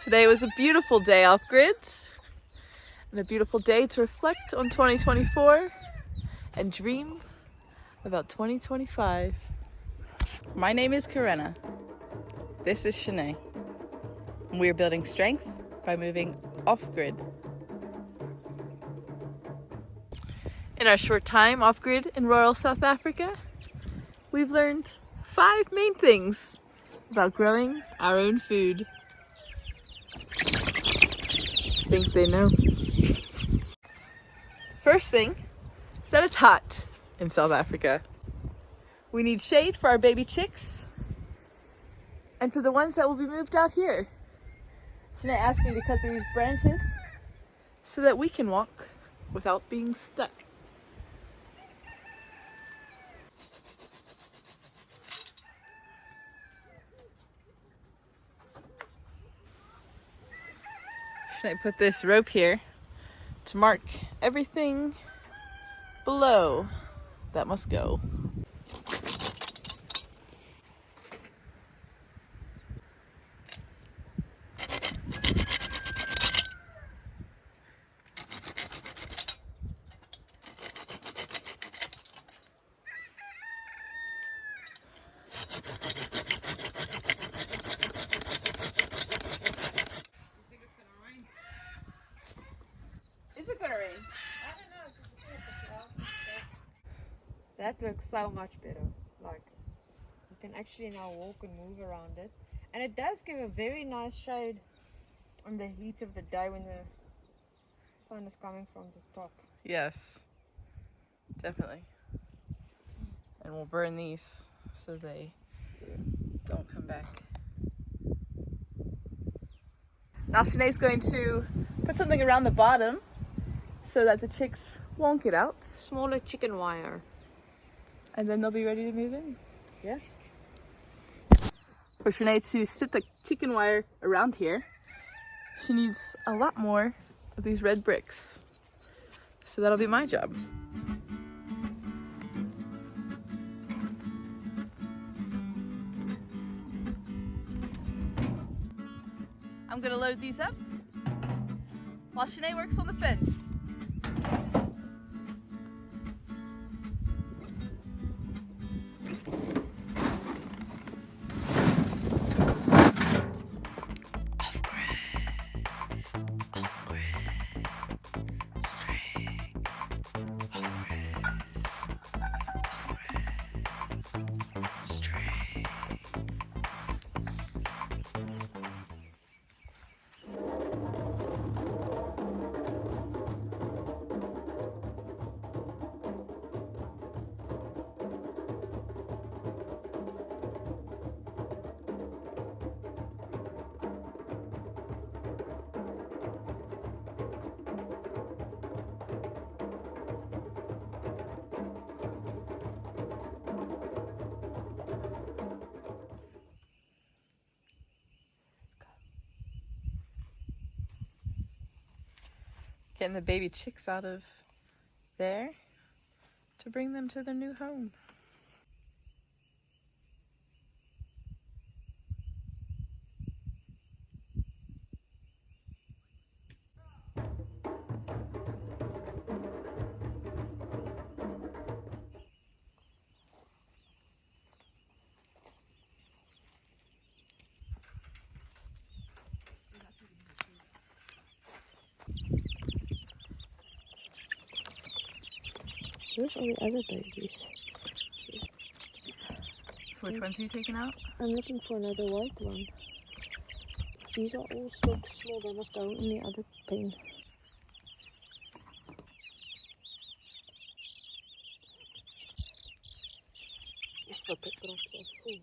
Today was a beautiful day off-grid, and a beautiful day to reflect on 2024 and dream about 2025. My name is Carenna. This is Shanae. And we are building strength by moving off-grid. In our short time off-grid in rural South Africa, we've learned 5 main things about growing our own food. I think they know. First thing is that it's hot in South Africa. We need shade for our baby chicks and for the ones that will be moved out here. Shanae asked me to cut these branches so that we can walk without being stuck. I put this rope here to mark everything below that must go. Is it gonna rain? I don't know, just look at the clouds and stuff. That works so much better. Like, you can actually now walk and move around it. And it does give a very nice shade on the heat of the day when the sun is coming from the top. Yes, definitely. And we'll burn these so they don't come back. Now Shanae's going to put something around the bottom so that the chicks won't get out. Smaller chicken wire. And then they'll be ready to move in. Yeah. For Shanae to sit the chicken wire around here, she needs a lot more of these red bricks. So that'll be my job. I'm gonna load these up while Shanae works on the fence. Getting the baby chicks out of there to bring them to their new home. Where's all the other babies? So which one's he taking out? I'm looking for another white one. These are all still small, they must go in the other pen. Yes, the pepper are full.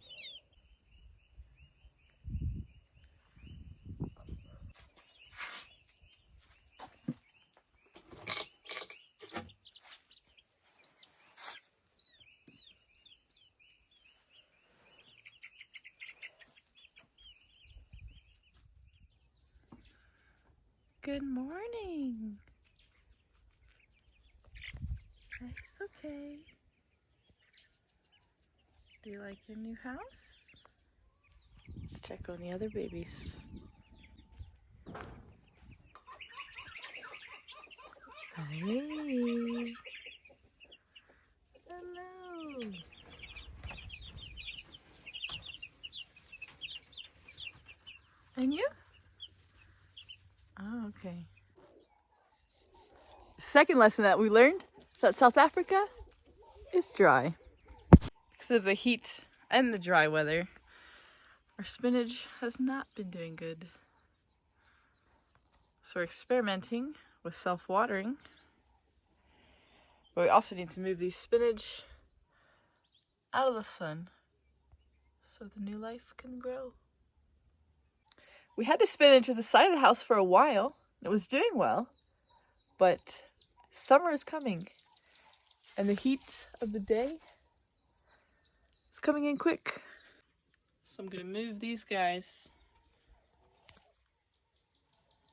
Good morning. It's okay. Do you like your new house? Let's check on the other babies. Hey. Hello. And you? Oh, okay. Second lesson that we learned is that South Africa is dry. Because of the heat and the dry weather, our spinach has not been doing good. So we're experimenting with self-watering. But we also need to move these spinach out of the sun so the new life can grow. We had the spinach at the side of the house for a while. It was doing well, but summer is coming and the heat of the day is coming in quick. So I'm gonna move these guys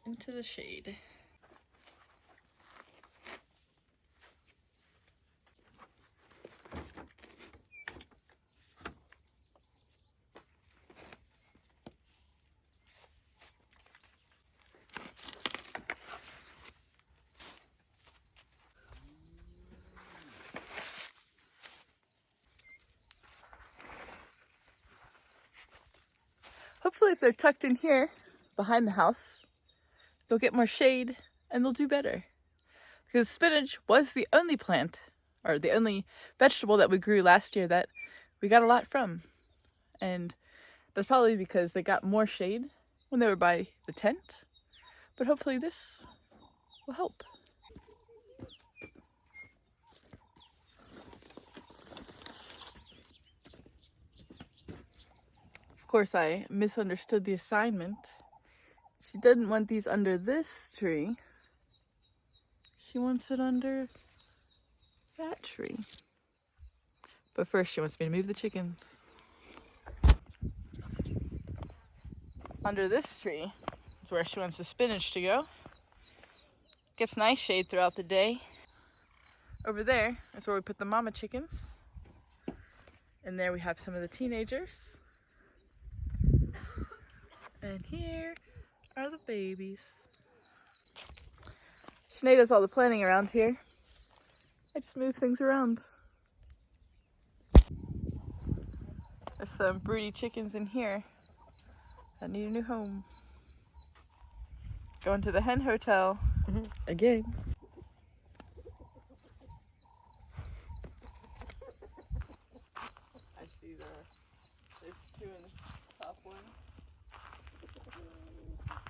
into the shade. Hopefully if they're tucked in here behind the house, they'll get more shade and they'll do better. Because spinach was the only plant, or the only vegetable that we grew last year that we got a lot from. And that's probably because they got more shade when they were by the tent. But hopefully this will help. Of course, I misunderstood the assignment. She didn't want these under this tree. She wants it under that tree. But first she wants me to move the chickens. Under this tree is where she wants the spinach to go. Gets nice shade throughout the day. Over there is where we put the mama chickens. And there we have some of the teenagers. And here are the babies. Sinead does all the planning around here. I just move things around. There's some broody chickens in here that need a new home. Going to the hen hotel again. I see there's two in the top one.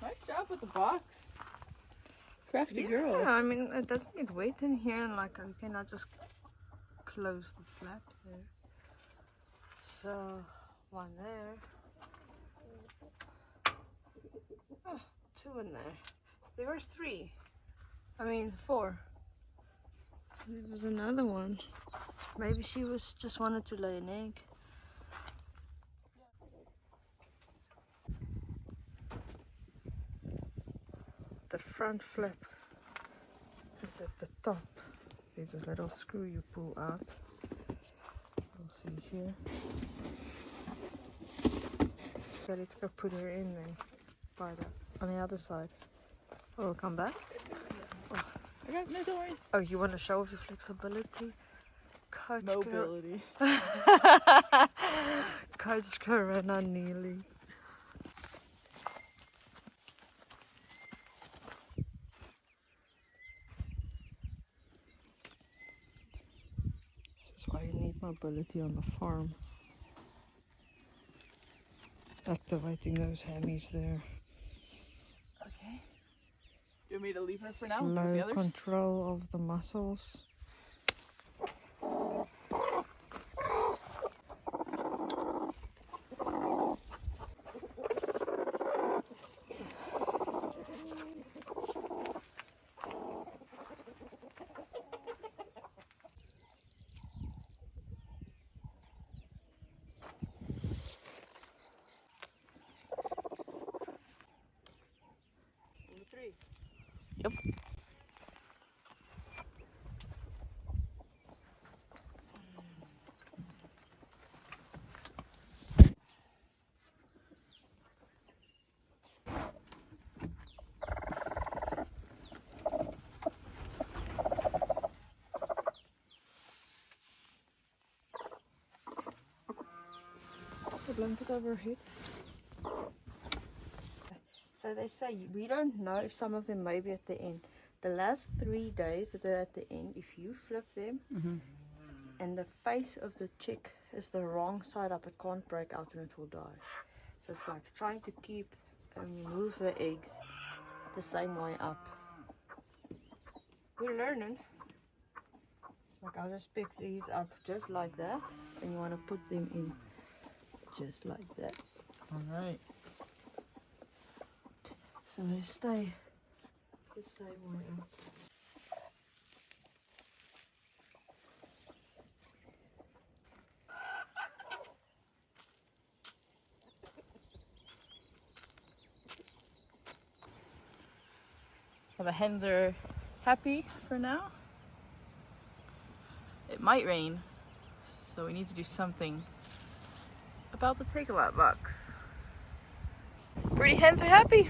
Nice job with the box. Crafty girl. Yeah, I mean, it doesn't get wet in here, and like you cannot just close the flap there. So, one there. Oh, two in there. There was three. I mean, four. There was another one. Maybe she was just wanted to lay an egg. The front flap is at the top. There's a little screw you pull out. You'll see here. Okay, let's go put her in then. By that, on the other side. Oh, we'll come back. Oh. I got no, don't worry. Oh, you want to show off your flexibility? Coach Mobility. Coach Carenna Neely. This is why you need mobility on the farm. Activating those hammies there. Okay. Do you want me to leave her for now? Slow With the others? control of the muscles. Yep. blanket over her head. So they say, we don't know if some of them may be at the end. The last 3 days that they're at the end, if you flip them and the face of the chick is the wrong side up, it can't break out and it will die. So it's like trying to keep and move the eggs the same way up. We're learning. Like I'll just pick these up just like that, and you want to put them in just like that. Alright. So they stay the same way up. So the hens are happy for now. It might rain, so we need to do something about the take-a-lot box. Broody hens are happy.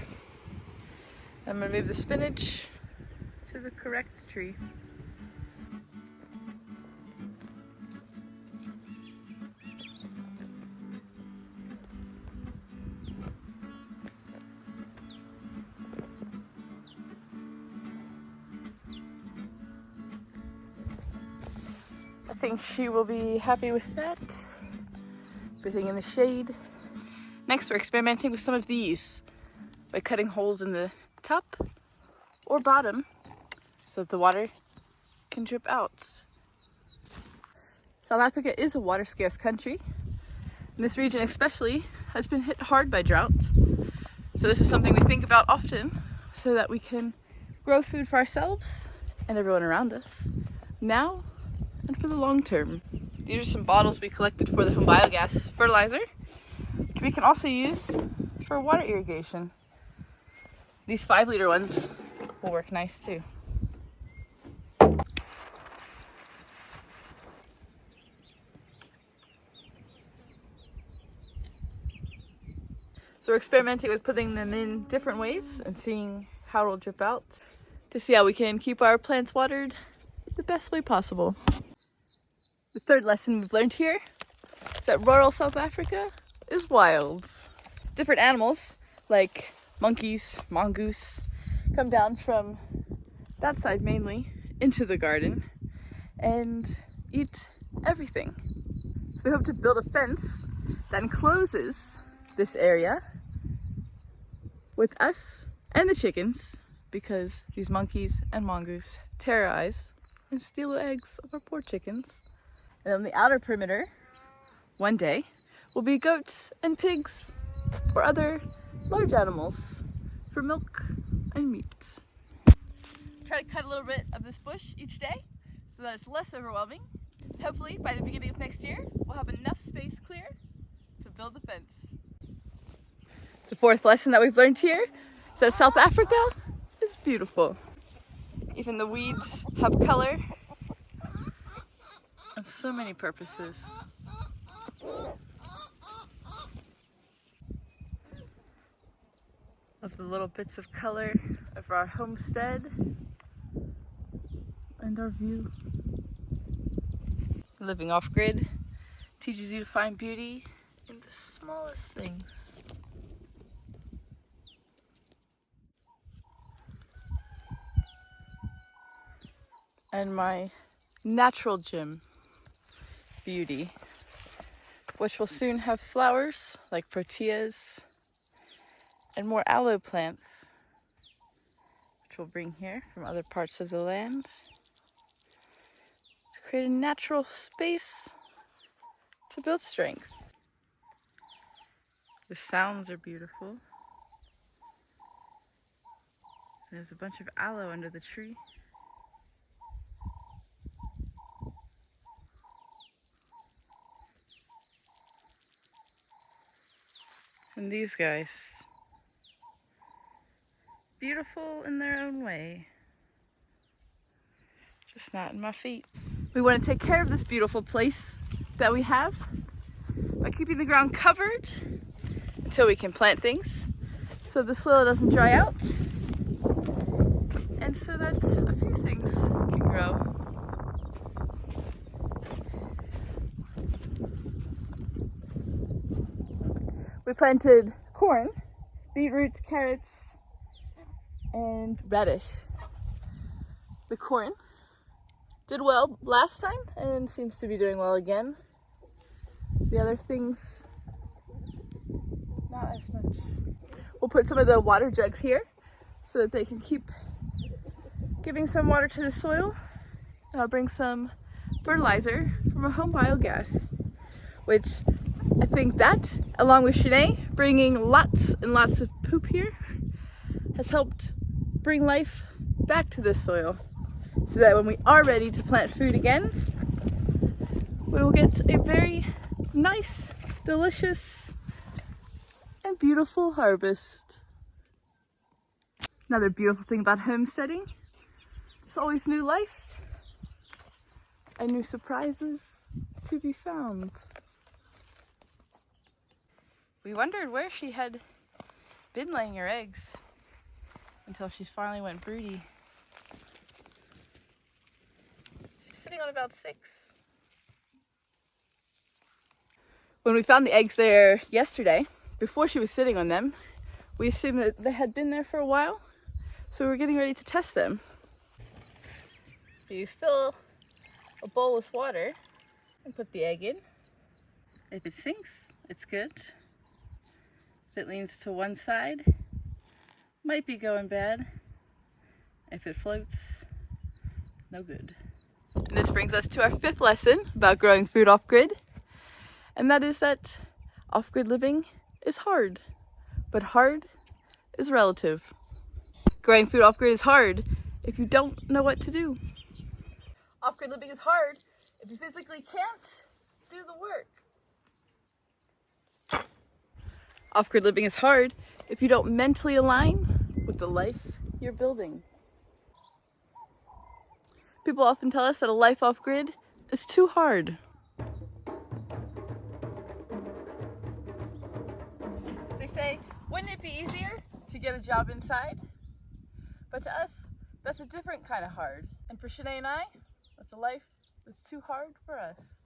I'm gonna move the spinach to the correct tree. I think she will be happy with that. Everything in the shade. Next, we're experimenting with some of these by cutting holes in the top or bottom so that the water can drip out. South Africa is a water scarce country. And this region especially has been hit hard by drought. So this is something we think about often so that we can grow food for ourselves and everyone around us now and for the long term. These are some bottles we collected for the home biogas fertilizer, which we can also use for water irrigation. These 5-liter ones will work nice too. So we're experimenting with putting them in different ways and seeing how it'll drip out to see how we can keep our plants watered the best way possible. The third lesson we've learned here is that rural South Africa is wild. Different animals like monkeys, mongoose come down from that side mainly into the garden and eat everything. So we hope to build a fence that encloses this area with us and the chickens, because these monkeys and mongoose terrorize and steal the eggs of our poor chickens. And on the outer perimeter, one day, will be goats and pigs or other large animals for milk and meat. Try to cut a little bit of this bush each day so that it's less overwhelming. Hopefully by the beginning of next year, we'll have enough space clear to build the fence. The fourth lesson that we've learned here is that South Africa is beautiful. Even the weeds have color and so many purposes. Of the little bits of color of our homestead and our view. Living off-grid teaches you to find beauty in the smallest things. And my natural gym, Beauty, which will soon have flowers like proteas and more aloe plants, which we'll bring here from other parts of the land to create a natural space to build strength. The sounds are beautiful. There's a bunch of aloe under the tree. And these guys, beautiful in their own way, just not in my feet. We want to take care of this beautiful place that we have by keeping the ground covered until we can plant things, so the soil doesn't dry out, and so that a few things can grow. We planted corn, beetroot, carrots, and radish. The corn did well last time and seems to be doing well again. The other things, not as much. We'll put some of the water jugs here so that they can keep giving some water to the soil. I'll bring some fertilizer from a home biogas, which I think that, along with Shanae bringing lots and lots of poop here, has helped bring life back to this soil, so that when we are ready to plant food again, we will get a very nice, delicious, and beautiful harvest. Another beautiful thing about homesteading, there's always new life and new surprises to be found. We wondered where she had been laying her eggs until she finally went broody. She's sitting on about 6. When we found the eggs there yesterday, before she was sitting on them, we assumed that they had been there for a while, so we were getting ready to test them. You fill a bowl with water and put the egg in. If it sinks, it's good. If it leans to one side, might be going bad. If it floats, no good. And this brings us to our 5th lesson about growing food off-grid. And that is that off-grid living is hard, but hard is relative. Growing food off-grid is hard if you don't know what to do. Off-grid living is hard if you physically can't do the work. Off-grid living is hard if you don't mentally align with the life you're building. People often tell us that a life off-grid is too hard. They say, wouldn't it be easier to get a job inside? But to us, that's a different kind of hard. And for Shanae and I, that's a life that's too hard for us.